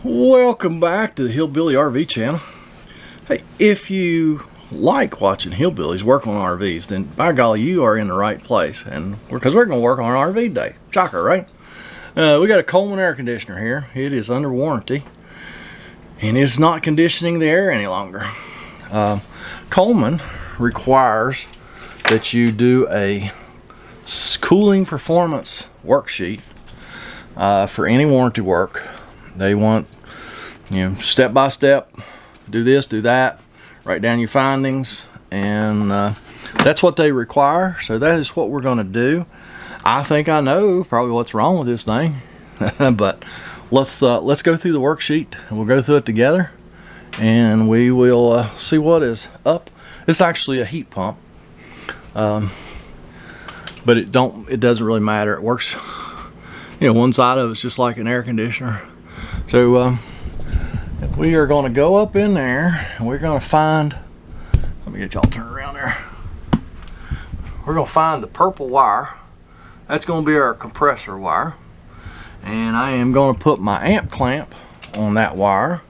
Welcome back to the Hillbilly RV channel. Hey, if you like watching hillbillies work on RVs, then by golly, you are in the right place. And because we're going to work on an RV day. Shocker, right? We got a Coleman air conditioner here. It is under warranty, and it's not conditioning the air any longer. Coleman requires that you do a cooling performance worksheet for any warranty work. They want, step by step, do this, do that, write down your findings, and that's what they require. So that is what we're going to do. I think I know probably what's wrong with this thing, but let's go through the worksheet, and we'll go through it together, and we will see what is up. It's actually a heat pump, but it doesn't really matter. It works. One side of it's just like an air conditioner. So we are going to go up in there, and we're going to find, let me get y'all turned around there. We're going to find the purple wire. That's going to be our compressor wire, and I am going to put my amp clamp on that wire,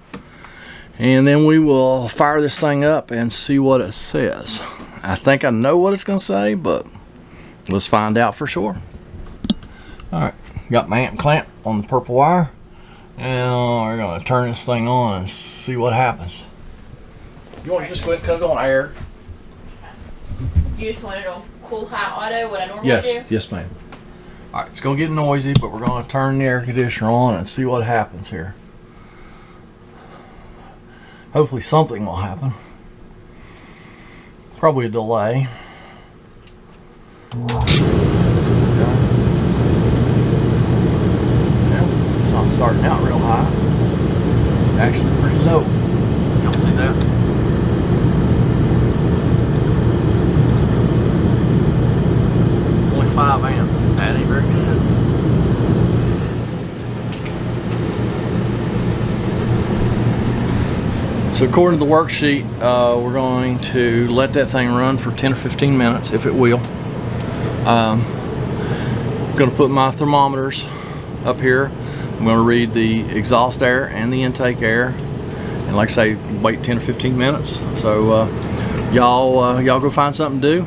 and then we will fire this thing up and see what it says. I think I know what it's going to say, but let's find out for sure. Alright, got my amp clamp on the purple wire, and we're going to turn this thing on and see what happens. You want to just go ahead and cut it on air? You just want it on cool high auto, what I normally do? Yes ma'am. Alright, it's going to get noisy, but we're going to turn the air conditioner on and see what happens here. Hopefully something will happen. Probably a delay. It's not starting out real high. Actually pretty low. Y'all see that? Only 5 amps. That ain't very good. So according to the worksheet, we're going to let that thing run for 10 or 15 minutes, if it will. I'm going to put my thermometers up here. I'm going to read the exhaust air and the intake air, and like I say, wait 10 or 15 minutes. So y'all go find something to do.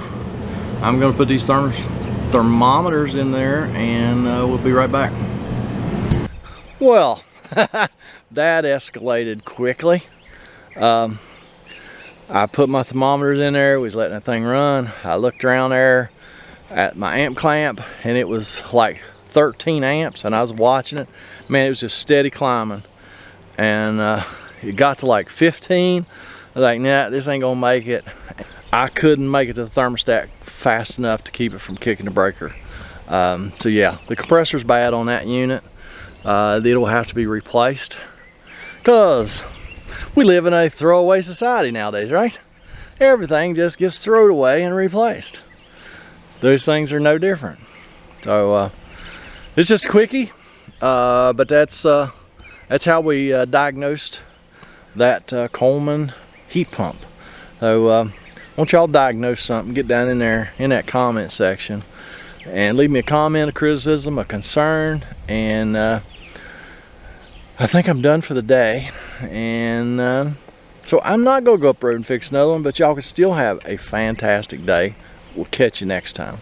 I'm going to put these thermometers in there, and we'll be right back. Well, that escalated quickly. I put my thermometers in there, we was letting that thing run. I looked around there at my amp clamp, and it was like 13 amps, and I was watching it. Man, it was just steady climbing, and it got to like 15. I was like, nah, this ain't gonna make it. I couldn't make it to the thermostat fast enough to keep it from kicking the breaker. So yeah, the compressor's bad on that unit. It'll have to be replaced, because we live in a throwaway society nowadays, right? Everything just gets thrown away and replaced. Those things are no different. So it's just a quickie, but that's how we diagnosed that Coleman heat pump. So won't y'all diagnose something, get down in there in that comment section and leave me a comment, a criticism, a concern, and I think I'm done for the day. And so I'm not gonna go up the road and fix another one, but y'all can still have a fantastic day. We'll catch you next time.